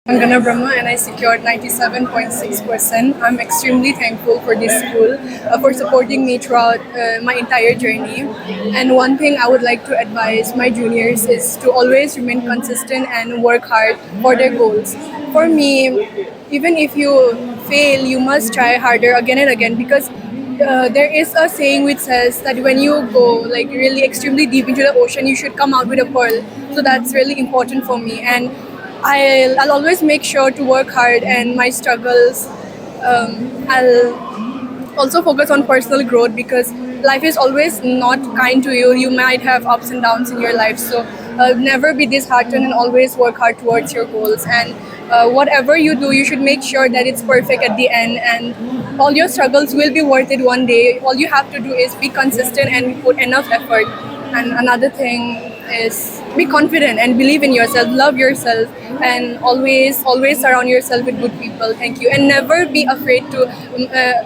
Angana Brahma and I secured 97.6%. I'm extremely thankful for this school for supporting me throughout my entire journey. And one thing I would like to advise my juniors is to always remain consistent and work hard for their goals. For me, even if you fail, you must try harder again and again because there is a saying which says that when you go like really extremely deep into the ocean, you should come out with a pearl. So that's really important for me, and I'll always make sure to work hard and my struggles. I'll also focus on personal growth because life is always not kind to you. You might have ups and downs in your life, so never be disheartened and always work hard towards your goals. And whatever you do, you should make sure that it's perfect at the end, and all your struggles will be worth it one day. All you have to do is be consistent and put enough effort. And another thing is be confident and believe in yourself, love yourself, and always surround yourself with good people. Thank you, and never be afraid to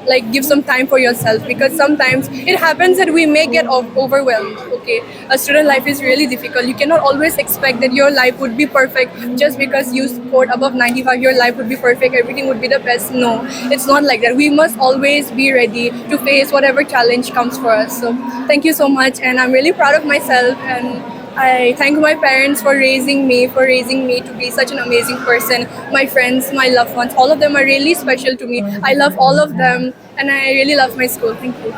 like give some time for yourself because sometimes it happens that we may get overwhelmed. Okay, a student life is really difficult. You cannot always expect that your life would be perfect just because you scored above 95. Your life would be perfect. Everything would be the best. No, it's not like that. We must always be ready to face whatever challenge comes for us. So thank you so much, and I'm really proud of myself, and I thank my parents for raising me to be such an amazing person. My friends, my loved ones, all of them are really special to me. I love all of them, and I really love my school. Thank you.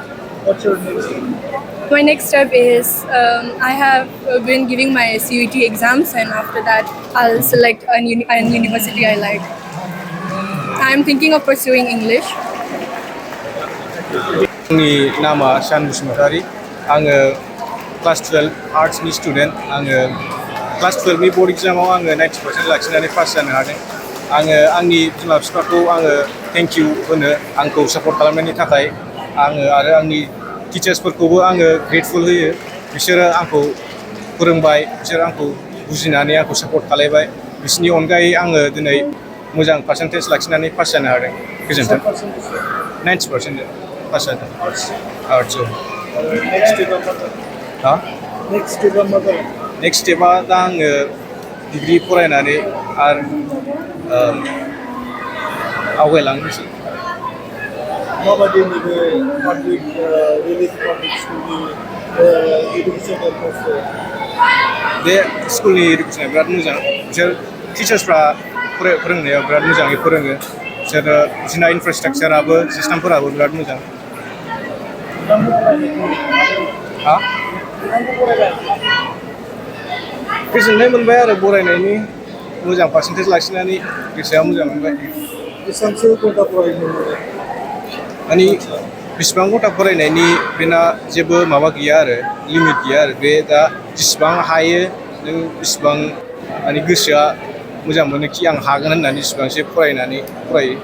What's your next step? My next step is I have been giving my CUET exams, and after that, I'll select a university I like. I'm thinking of pursuing English. आंनि नामा शान बसुमतारी आङो class 12 आर्ट्सनि student आङो class 12 नि board एग्जामाव आङो 90% लाखिनानै पास जानो हादों आङो आंनि बिमा बिफाखौ आङो थेंक इउ होनो आंखौ सापर्ट खालामनायनि थाखाय आङो आरो आंनि टिचार्सफोरखौबो आङो ग्रेटफुल होयो बिसोरो आंखौ फोरोंबाय बिसोर आंखौ बुजिनानै आंखौ सापर्ट खालामबाय बिसोरनि अनगायै आङो दिनै मोजां पार्सेन्टेज लाखिनानै पास जानो हादों गोजोन्थों 90% पास जादों आर्ट्सआव नेक्स्ट स्टेपा दा आङो डिग्री फरायनानै आरो आवगायलांनोसै माबायदि नैबे पाब्लिक रिलिफ पाब्लिक स्कुलनि इडुकेसनेल कर्सफोर बे स्कुलनि इडुकेसना बिराद मोजां बिसोर टिचार्सफ्रा फोरोंनायाव बिराद मोजाङै फोरोङो बिसोरो बिसोरना इनफ्रास्ट्राक्चाराबो सिस्टेमफोराबो बिराद मोजां गोजोननाय मोनबाय आरो बरायनायनि मोजां पार्सेन्टेज लाखिनानै गोसोआ मोजां मोनबाय बेसेबांसो घन्टा फरायनो मोनो माने बेसेबां घन्टा फरायनायनि बेना जेबो माबा गैया आरो लिमिट गैया आरो बे दा जेसेबां हायो नों बेसेबां माने गोसोआ मोजां मोनो कि आं हागोन होननानै जेसेबांसो फरायनानै फरायो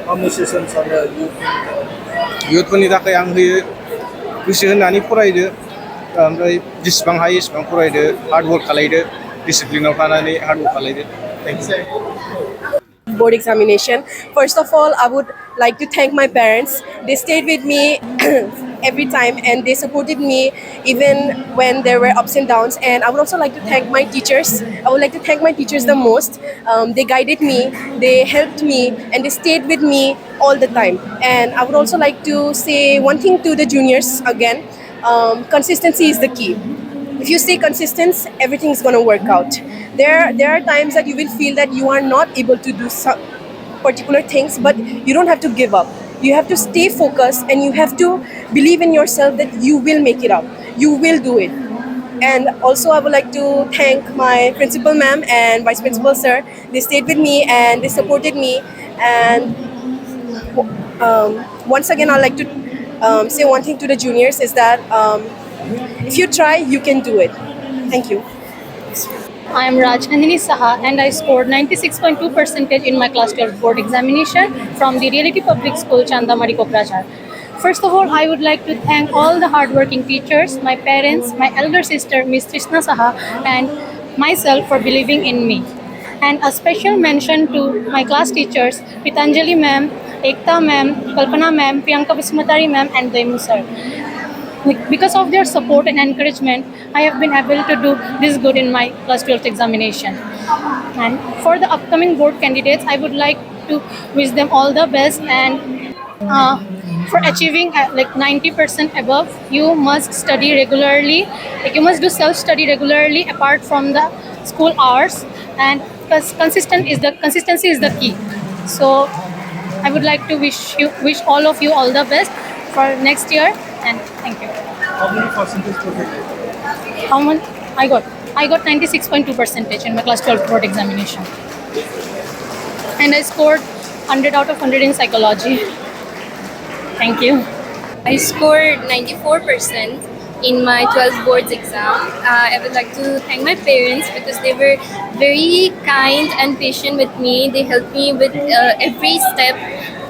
मा मेसेज होनो सानो इयुथफोरनि थाखाय आं होयो गोसो होनानै फरायदो ओमफ्राय जेसेबां हायो एसेबां फरायदो हार्ड वर्क खालायदो डिसिप्लिनाव थानानै हार्ड वर्क खालायदो thank you board examination. First of all, I would like to thank my parents. They stayed with me every time and they supported me even when there were ups and downs. And I would also like to thank my teachers. I would like to thank my teachers the most. They guided me, they helped me, and they stayed with me all the time. And I would also like to say one thing to the juniors again. Consistency is the key. If you stay consistent, everything is going to work out. There are times that you will feel that you are not able to do some particular things, but you don't have to give up. You have to stay focused and you have to believe in yourself that you will make it up. You will do it. And also I would like to thank my principal ma'am and vice principal sir. They stayed with me and they supported me. And once again, I'd like to say one thing to the juniors is that if you try, you can do it. Thank you. I am Rajnandini Saha and I scored 96.2% in my class 12 board examination from the Reality Public School, Chandamari, Kokrajhar. First of all, I would like to thank all the hardworking teachers, my parents, my elder sister, Ms. Trishna Saha, and myself for believing in me. And a special mention to my class teachers, Pitanjali ma'am, Ekta ma'am, Kalpana ma'am, Priyanka Vismatari ma'am, and Daimu sir. Because of their support and encouragement, I have been able to do this good in my class 12th examination. And for the upcoming board candidates, I would like to wish them all the best. And for achieving like 90% above, you must study regularly. Like you must do self-study regularly apart from the school hours. And because consistency is the key. So I would like to wish all of you all the best for next year. And thank you. How many percentage percentage? How much I got? I got 96.2% in my class 12 board examination. And I scored 100 out of 100 in psychology. Thank you. I scored 94% in my 12 boards exam. I would like to thank my parents because they were very kind and patient with me. They helped me with every step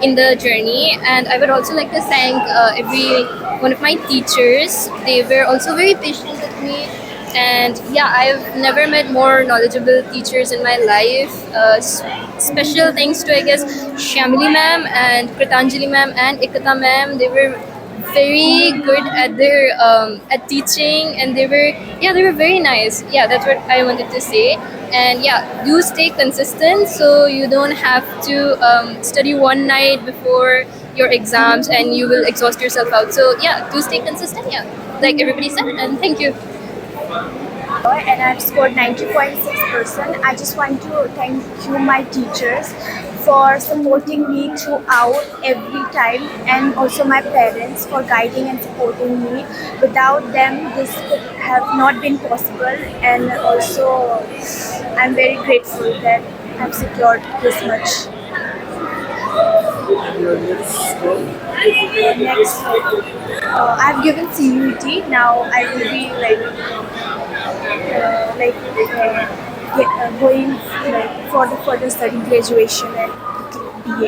in the journey, and I would also like to thank every one of my teachers. They were also very patient with me. And yeah, I've never met more knowledgeable teachers in my life. Special thanks to, I guess, Shamili ma'am and Kritanjali ma'am and Ikata ma'am. They were very good at their at teaching, and they were very nice. Yeah, that's what I wanted to say. And yeah, do stay consistent so you don't have to study one night before your exams and you will exhaust yourself out. So yeah, do stay consistent. Yeah, like everybody said, and thank you. And I've scored 90.6%. I just want to thank you, my teachers, for supporting me throughout every time, and also my parents for guiding and supporting me. Without them, this could have not been possible, and also I'm very grateful that I've secured this much. Your next score? Next, I've given CUET. Now I will be going for the further study, graduation and BA.